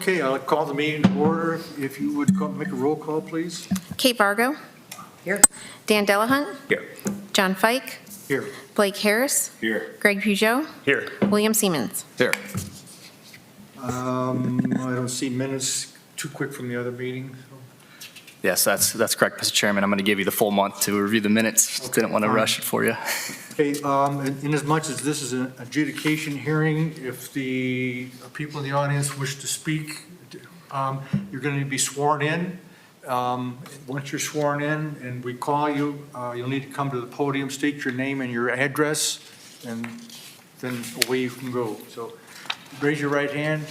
Okay, I'll call the meeting to order. If you would make a roll call, please. Kate Vargo. Here. Dan Delahunt. Here. John Fike. Here. Blake Harris. Here. Greg Peugeot. Here. William Siemens. Here. I don't see minutes too quick from the other meeting. Yes, that's correct, Mr. Chairman. I'm going to give you the full month to review the minutes. Okay, Didn't want to fine. rush it for you. Okay, in as much as this is an adjudication hearing, if the people in the audience wish to speak, you're going to be sworn in. Once you're sworn in and we call you, you'll need to come to the podium, state your name and your address, and then away you can go. So raise your right hand.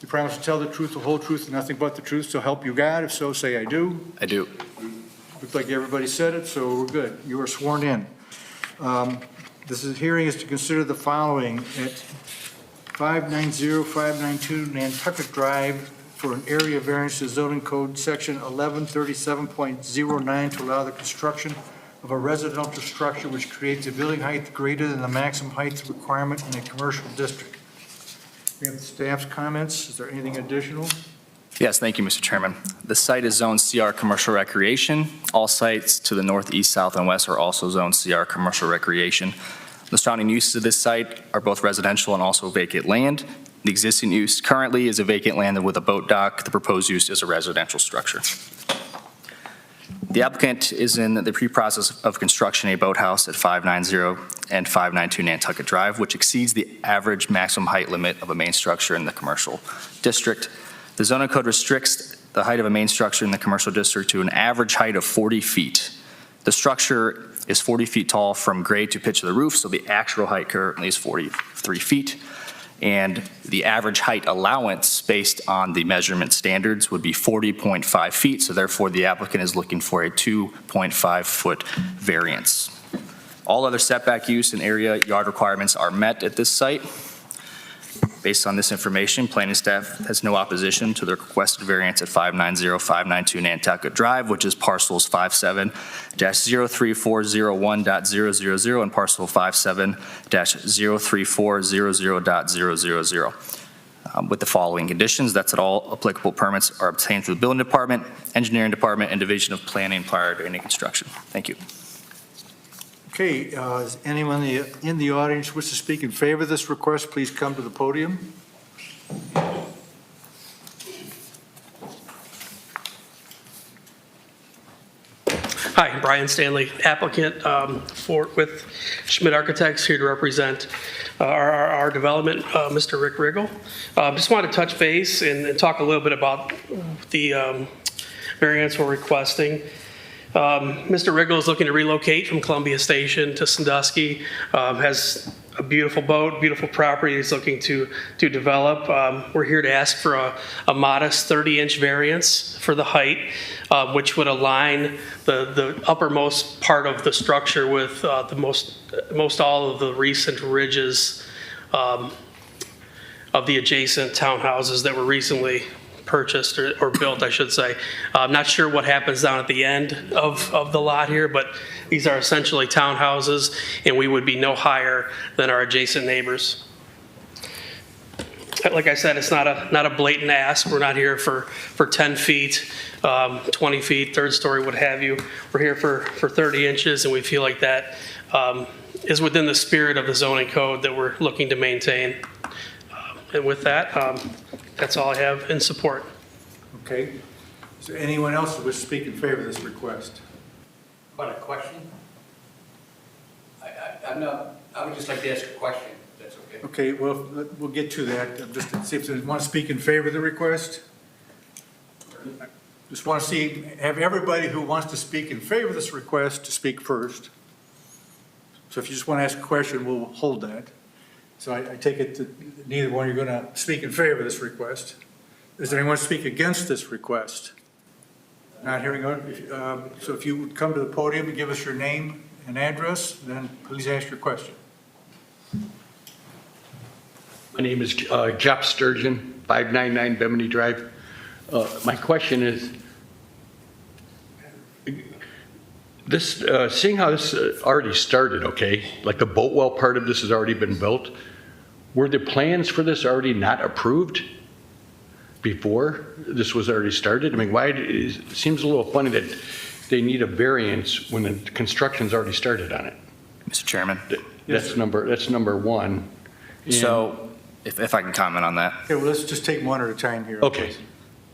You promise to tell the truth, the whole truth, and nothing but the truth, so help you God. If so, say I do. I do. Looks like everybody said it, so we're good. You are sworn in. Hearing is to consider the following at 590-592 Nantucket Drive for an area variance to zoning code section 1137.09 to allow the construction of a residential structure which creates a building height greater than the maximum height requirement in a commercial district. We have the staff's comments. Is there anything additional? Yes, thank you, Mr. Chairman. The site is zoned CR Commercial Recreation. All sites to the north, east, south, and west are also zoned CR Commercial Recreation. The surrounding uses of this site are both residential and also vacant land. The existing use currently is a vacant land with a boat dock. The proposed use is a residential structure. The applicant is in the pre-process of construction a boathouse at 590 and 592 Nantucket Drive, which exceeds the average maximum height limit of a main structure in the commercial district. The zoning code restricts the height of a main structure in the commercial district to an average height of 40 feet. The structure is 40 feet tall from grade to pitch of the roof, so the actual height currently is 43 feet. And the average height allowance based on the measurement standards would be 40.5 feet, so therefore the applicant is looking for a 2.5 foot variance. All other setback use and area yard requirements are met at this site. Based on this information, planning staff has no opposition to the requested variance at 590-592 Nantucket Drive, which is parcels 57-03401.000 and parcel 57-03400.000. With the following conditions, that's that all applicable permits are obtained through the building department, engineering department, and division of planning prior to any construction. Thank you. Okay, is anyone in the audience wish to speak in favor of this request, please come to the podium. Hi, Brian Stanley, applicant with Schmidt Architects, here to represent our development, Mr. Rick Riggle. Just wanted to touch base and talk a little bit about the variance we're requesting. Mr. Riggle is looking to relocate from Columbia Station to Sandusky, has a beautiful boat, beautiful property he's looking to develop. We're here to ask for a modest 30-inch variance for the height, which would align the uppermost part of the structure with the most all of the recent ridges of the adjacent townhouses that were recently purchased or built, I should say. I'm not sure what happens down at the end of the lot here, but these are essentially townhouses, and we would be no higher than our adjacent neighbors. Like I said, it's not a blatant ask. We're not here for 10 feet, 20 feet, third story, what have you. We're here for 30 inches, and we feel like that is within the spirit of the zoning code that we're looking to maintain. And with that, that's all I have in support. Okay. Is there anyone else who wishes to speak in favor of this request? About a question? I would just like to ask a question, if that's okay. Okay, well, we'll get to that. Just to see if they want to speak in favor of the request. Just want to have everybody who wants to speak in favor of this request to speak first. So if you just want to ask a question, we'll hold that. So I take it that neither one of you are going to speak in favor of this request. Is there anyone to speak against this request? Not hearing, so if you would come to the podium and give us your name and address, then please ask your question. My name is Jeff Sturgeon, 599 Bimini Drive. My question is, this, seeing how this already started, okay, like the boat well part of this has already been built, were the plans for this already not approved? before this was already started? I mean, it seems a little funny that they need a variance when the construction's already started on it. Mr. Chairman, That's number one. And- so if I can comment on that. Okay, well, let's just take one at a time here. Okay,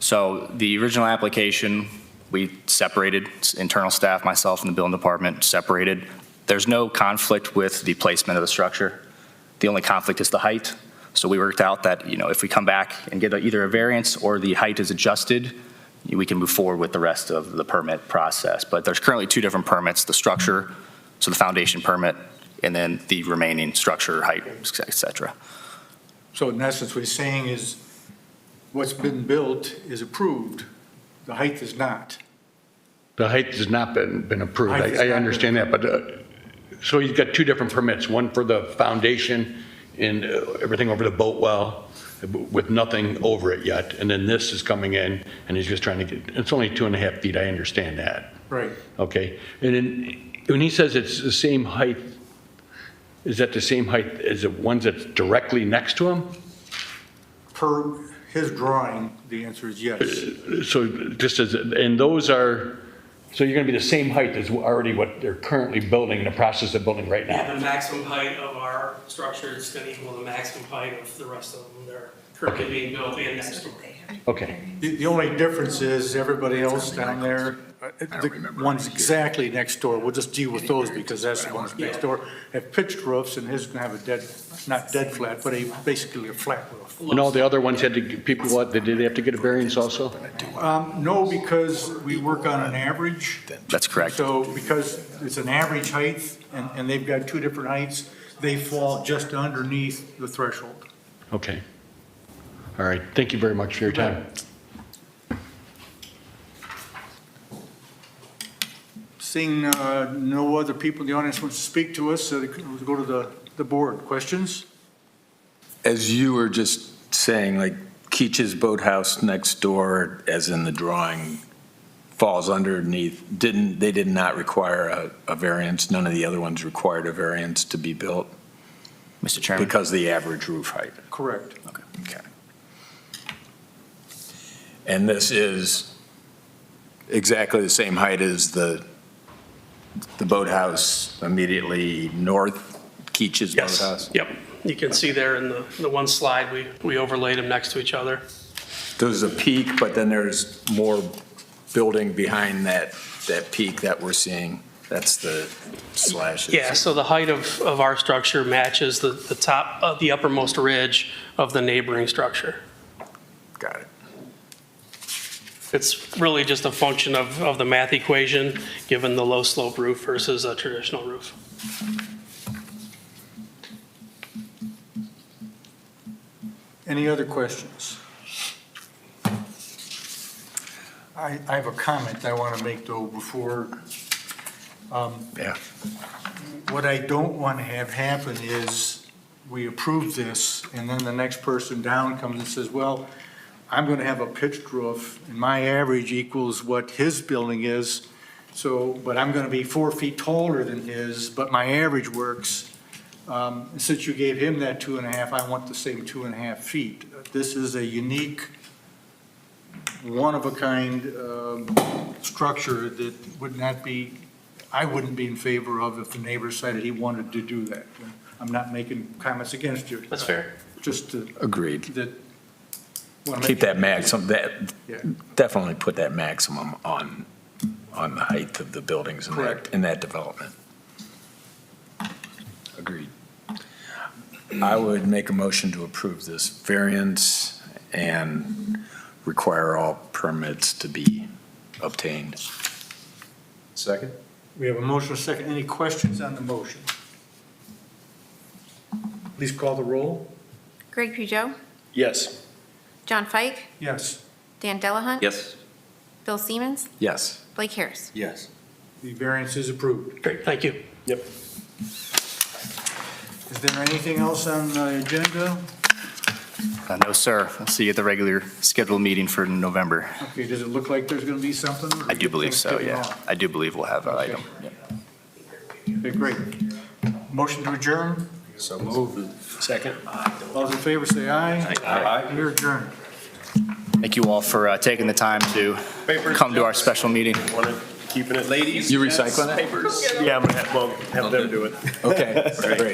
So the original application, we separated, internal staff, myself and the building department separated. There's no conflict with the placement of the structure. The only conflict is the height. So we worked out that, if we come back and get either a variance or the height is adjusted, we can move forward with the rest of the permit process. But there's currently two different permits, the structure, so the foundation permit, and then the remaining structure, height, et cetera. So in essence, what he's saying is, what's been built is approved, the height is not. the height has not been approved. Height has I not understand that, but, so he's got two different permits, one for the foundation and everything over the boat well with nothing over it yet, and then this is coming in, and he's just trying to get, it's only 2.5 feet, I understand that. Right. Okay, and then when he says it's the same height, is that the same height as the ones that's directly next to him? Per his drawing, the answer is yes. So just as, and those are, so you're gonna be the same height as already what they're currently building, in the process of building right now? Yeah, the maximum height of our structure is going to equal the maximum height of the rest of them. They're currently being built and next door. Okay, The only difference is everybody else down there, the ones exactly next door, we'll just deal with those because that's the ones next door, have pitched roofs and his gonna have a dead, not dead flat, but basically a flat roof. and all the other ones had to, people, what, did they have to get a variance also? No, because we work on an average. That's correct. So because it's an average height and they've got two different heights, they fall just underneath the threshold. Okay. All right, thank you very much for your time. Seeing no other people in the audience wants to speak to us, we'll go to the board. Questions? As you were just saying, like Keach's Boathouse next door, as in the drawing, falls underneath, they did not require a variance? None of the other ones required a variance to be built Mr. Chairman? because of the average roof height? Correct. Okay. And this is exactly the same height as the boathouse immediately north, Keach's Yes. Boathouse? Yep. You can see there in the one slide, we overlaid them next to each other. There's a peak, but then there's more building behind that peak that we're seeing. That's the slashes. Yeah, so the height of our structure matches the top of the uppermost ridge of the neighboring structure. Got it. It's really just a function of the math equation, given the low slope roof versus a traditional roof. Any other questions? I have a comment I want to make though before. Yeah. What I don't want to have happen is we approve this and then the next person down comes and says, well, I'm going to have a pitched roof and my average equals what his building is. So, but I'm going to be 4 feet taller than his, but my average works. Since you gave him that 2.5, I want the same 2.5 feet. This is a unique, one-of-a-kind structure that would not be, I wouldn't be in favor of if the neighbor decided he wanted to do that. I'm not making comments against you. That's fair. Just to, Agreed. that. wanna Keep make- that maximum, Yeah. definitely put that maximum on the height of the buildings Correct. in that development. Agreed. I would make a motion to approve this variance and require all permits to be obtained. Second? We have a motion, a second. Any questions on the motion? Please call the roll. Greg Pujol, Yes. John Fike, Yes. Dan Delahunt. Yes. Bill Siemens, Yes. Blake Harris. Yes. The variance is approved. Great, thank you. Yep. Is there anything else on the agenda? No, sir. I'll see you at the regular scheduled meeting for November. Okay, does it look like there's going to be something? or I do believe things so, getting yeah. off? I do believe we'll have an Okay. item. Yeah. Okay, great. Motion to adjourn? So moved. Second? All those in favor say aye. Aye. We're adjourned. Thank you all for taking the time to come to our special meeting. Keeping it ladies. You gents, recycling it? Papers? Yeah, I'm gonna have them do it. Okay, great.